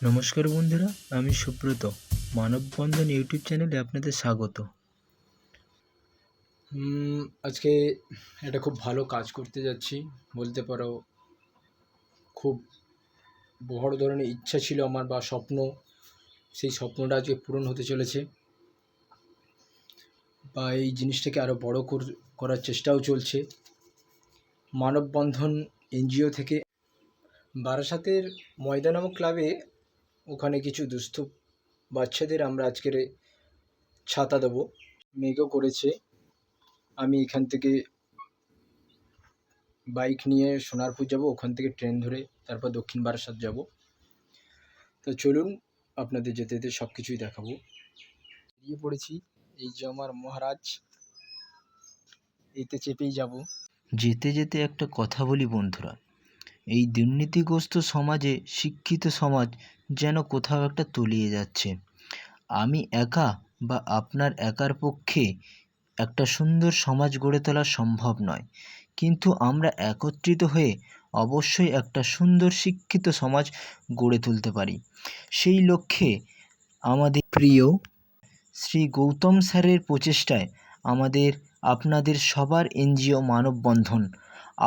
নমস্কার বন্ধুরা, আমি সুব্রত। মানববন্ধন ইউটিউব চ্যানেলে আপনাদের স্বাগত। আজকে একটা খুব ভালো কাজ করতে যাচ্ছি বলতে পারো। খুব বড় ধরনের ইচ্ছা ছিল আমার বা স্বপ্ন, সেই স্বপ্নটা আজকে পূরণ হতে চলেছে বা এই জিনিসটাকে আরও বড় করার চেষ্টাও চলছে। মানববন্ধন এনজিও থেকে বারাসাতের ময়দা নামক ক্লাবে, ওখানে কিছু দুস্থ বাচ্চাদের আমরা আজকের ছাতা দেবো। মেঘও করেছে। আমি এখান থেকে বাইক নিয়ে সোনারপুর যাব, ওখান থেকে ট্রেন ধরে তারপর দক্ষিণ বারাসাত যাব। তো চলুন আপনাদের যেতে যেতে সব কিছুই দেখাবো। বেরিয়ে পড়েছি, এই যে আমার মহারাজ, এতে চেপেই যাব। যেতে যেতে একটা কথা বলি বন্ধুরা, এই দুর্নীতিগ্রস্ত সমাজে শিক্ষিত সমাজ যেন কোথাও একটা তলিয়ে যাচ্ছে। আমি একা বা আপনার একার পক্ষে একটা সুন্দর সমাজ গড়ে তোলা সম্ভব নয়, কিন্তু আমরা একত্রিত হয়ে অবশ্যই একটা সুন্দর শিক্ষিত সমাজ গড়ে তুলতে পারি। সেই লক্ষ্যে আমাদের প্রিয় শ্রী গৌতম স্যারের প্রচেষ্টায় আপনাদের সবার এনজিও মানববন্ধন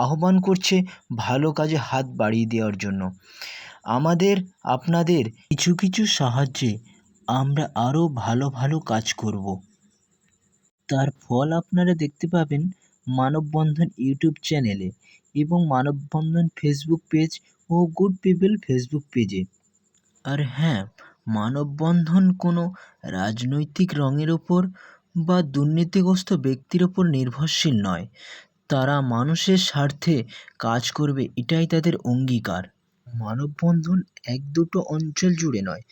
আহ্বান করছে ভালো কাজে হাত বাড়িয়ে দেওয়ার জন্য। আপনাদের কিছু কিছু সাহায্যে আমরা আরও ভালো ভালো কাজ করব। তার ফল আপনারা দেখতে পাবেন মানববন্ধন ইউটিউব চ্যানেলে এবং মানববন্ধন ফেসবুক পেজ ও গুড পিপল ফেসবুক পেজে। আর হ্যাঁ, মানববন্ধন কোনো রাজনৈতিক রঙের ওপর বা দুর্নীতিগ্রস্ত ব্যক্তির ওপর নির্ভরশীল নয়। তারা মানুষের স্বার্থে কাজ করবে, এটাই তাদের অঙ্গীকার। মানববন্ধন এক দুটো অঞ্চল জুড়ে নয়,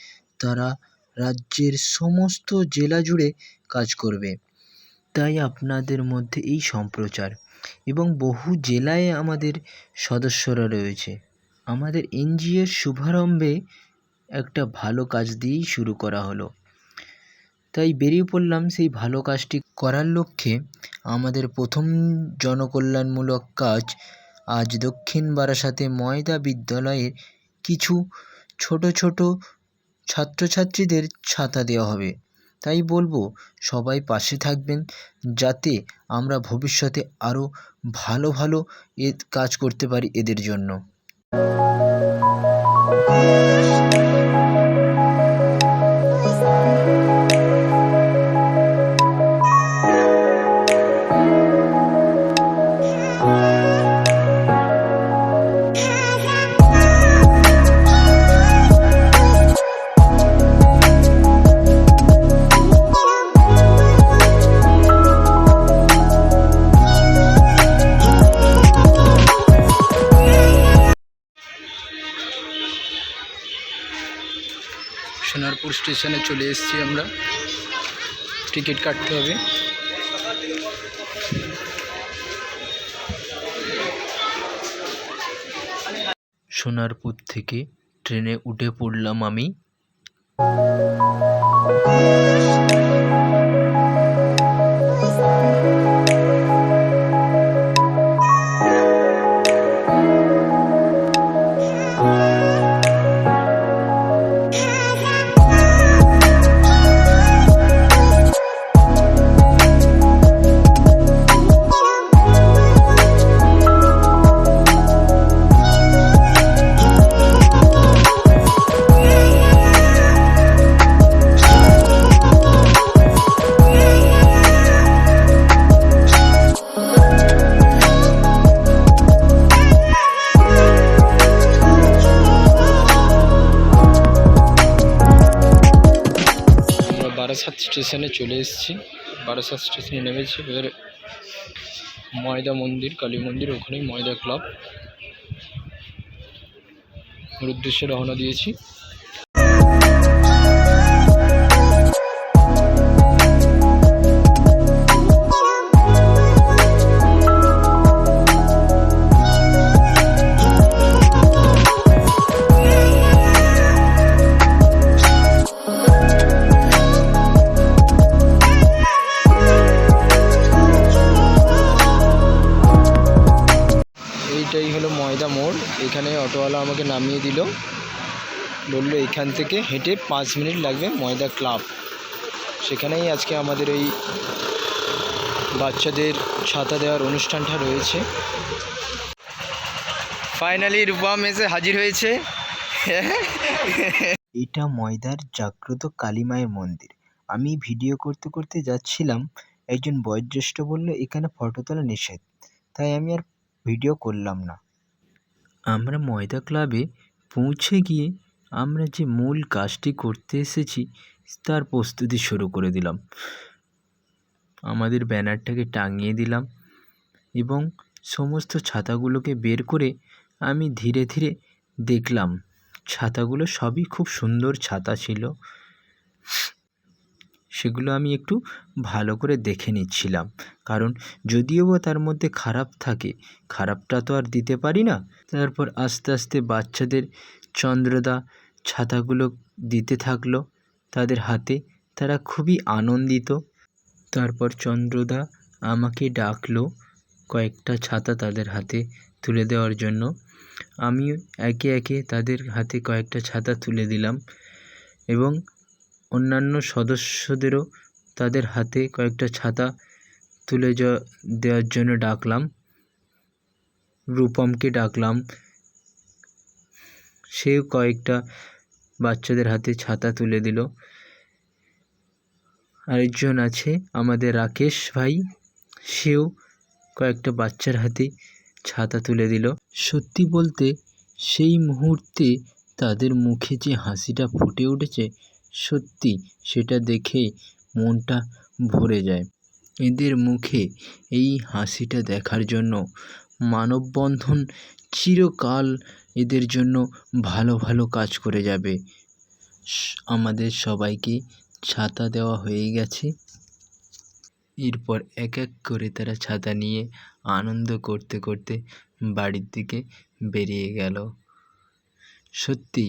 তারা রাজ্যের সমস্ত জেলা জুড়ে কাজ করবে। তাই আপনাদের মধ্যে এই সম্প্রচার, এবং বহু জেলায় আমাদের সদস্যরা রয়েছে। আমাদের এনজিওর শুভারম্ভে একটা ভালো কাজ দিয়েই শুরু করা হলো, তাই বেরিয়ে পড়লাম সেই ভালো কাজটি করার লক্ষ্যে। আমাদের প্রথম জনকল্যাণমূলক কাজ, আজ দক্ষিণ বারাসাতে ময়দা বিদ্যালয়ের কিছু ছোট ছোট ছাত্রছাত্রীদের ছাতা দেওয়া হবে। তাই বলবো সবাই পাশে থাকবেন, যাতে আমরা ভবিষ্যতে আরও ভালো ভালো কাজ করতে পারি এদের জন্য। সোনারপুর স্টেশনে চলে এসেছি আমরা, টিকিট কাটতে হবে। সোনারপুর থেকে ট্রেনে উঠে পড়লাম আমি। বারাসাত স্টেশনে চলে এসেছি, বারাসাত স্টেশনে নেমেছি। এবার ময়দা মন্দির, কালী মন্দির, ওখানেই ময়দা ক্লাব, ওর উদ্দেশ্যে রওনা দিয়েছি। এইটাই হলো ময়দা মোড়। এখানে অটোওয়ালা আমাকে নামিয়ে দিল। বললো এখান থেকে হেঁটে 5 মিনিট লাগবে ময়দা ক্লাব। সেখানেই আজকে আমাদের এই বাচ্চাদের ছাতা দেওয়ার অনুষ্ঠানটা রয়েছে। ফাইনালি রূপম এসে হাজির হয়েছে। এটা ময়দার জাগ্রত কালী মায়ের মন্দির। আমি ভিডিও করতে করতে যাচ্ছিলাম, একজন বয়োজ্যেষ্ঠ বলল এখানে ফটো তোলা নিষেধ, তাই আমি আর ভিডিও করলাম না। আমরা ময়দা ক্লাবে পৌঁছে গিয়ে আমরা যে মূল কাজটি করতে এসেছি তার প্রস্তুতি শুরু করে দিলাম। আমাদের ব্যানারটাকে টাঙিয়ে দিলাম এবং সমস্ত ছাতাগুলোকে বের করে আমি ধীরে ধীরে দেখলাম। ছাতাগুলো সবই খুব সুন্দর ছাতা ছিল, সেগুলো আমি একটু ভালো করে দেখে নিচ্ছিলাম, কারণ যদিও বা তার মধ্যে খারাপ থাকে, খারাপটা তো আর দিতে পারি না। তারপর আস্তে আস্তে বাচ্চাদের চন্দ্রদা ছাতাগুলো দিতে থাকলো তাদের হাতে। তারা খুবই আনন্দিত। তারপর চন্দ্রদা আমাকে ডাকলো কয়েকটা ছাতা তাদের হাতে তুলে দেওয়ার জন্য। আমি একে একে তাদের হাতে কয়েকটা ছাতা তুলে দিলাম এবং অন্যান্য সদস্যদেরও তাদের হাতে কয়েকটা ছাতা তুলে দেওয়ার জন্য ডাকলাম। রূপমকে ডাকলাম, সেও কয়েকটা বাচ্চাদের হাতে ছাতা তুলে দিল। আরেকজন আছে আমাদের রাকেশ ভাই, সেও কয়েকটা বাচ্চার হাতে ছাতা তুলে দিল। সত্যি বলতে সেই মুহূর্তে তাদের মুখে যে হাসিটা ফুটে উঠেছে, সত্যি সেটা দেখে মনটা ভরে যায়। এদের মুখে এই হাসিটা দেখার জন্য মানববন্ধন চিরকাল এদের জন্য ভালো ভালো কাজ করে যাবে। আমাদের সবাইকে ছাতা দেওয়া হয়ে গেছে। এরপর এক এক করে তারা ছাতা নিয়ে আনন্দ করতে করতে বাড়ির দিকে বেরিয়ে গেল। সত্যি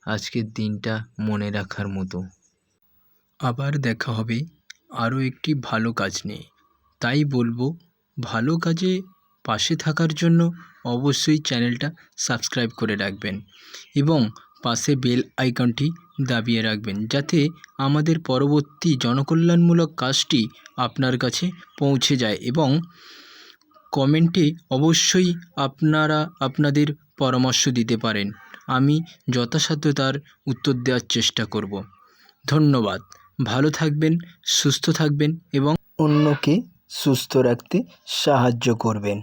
আজকের দিনটা মনে রাখার মতো। আবার দেখা হবে আরও একটি ভালো কাজ নিয়ে। তাই বলবো, ভালো কাজে পাশে থাকার জন্য অবশ্যই চ্যানেলটা সাবস্ক্রাইব করে রাখবেন এবং পাশে বেল আইকনটি দাবিয়ে রাখবেন, যাতে আমাদের পরবর্তী জনকল্যাণমূলক কাজটি আপনার কাছে পৌঁছে যায়। এবং কমেন্টে অবশ্যই আপনারা আপনাদের পরামর্শ দিতে পারেন, আমি যথাসাধ্য তার উত্তর দেওয়ার চেষ্টা করব। ধন্যবাদ। ভালো থাকবেন, সুস্থ থাকবেন এবং অন্যকে সুস্থ রাখতে সাহায্য করবেন।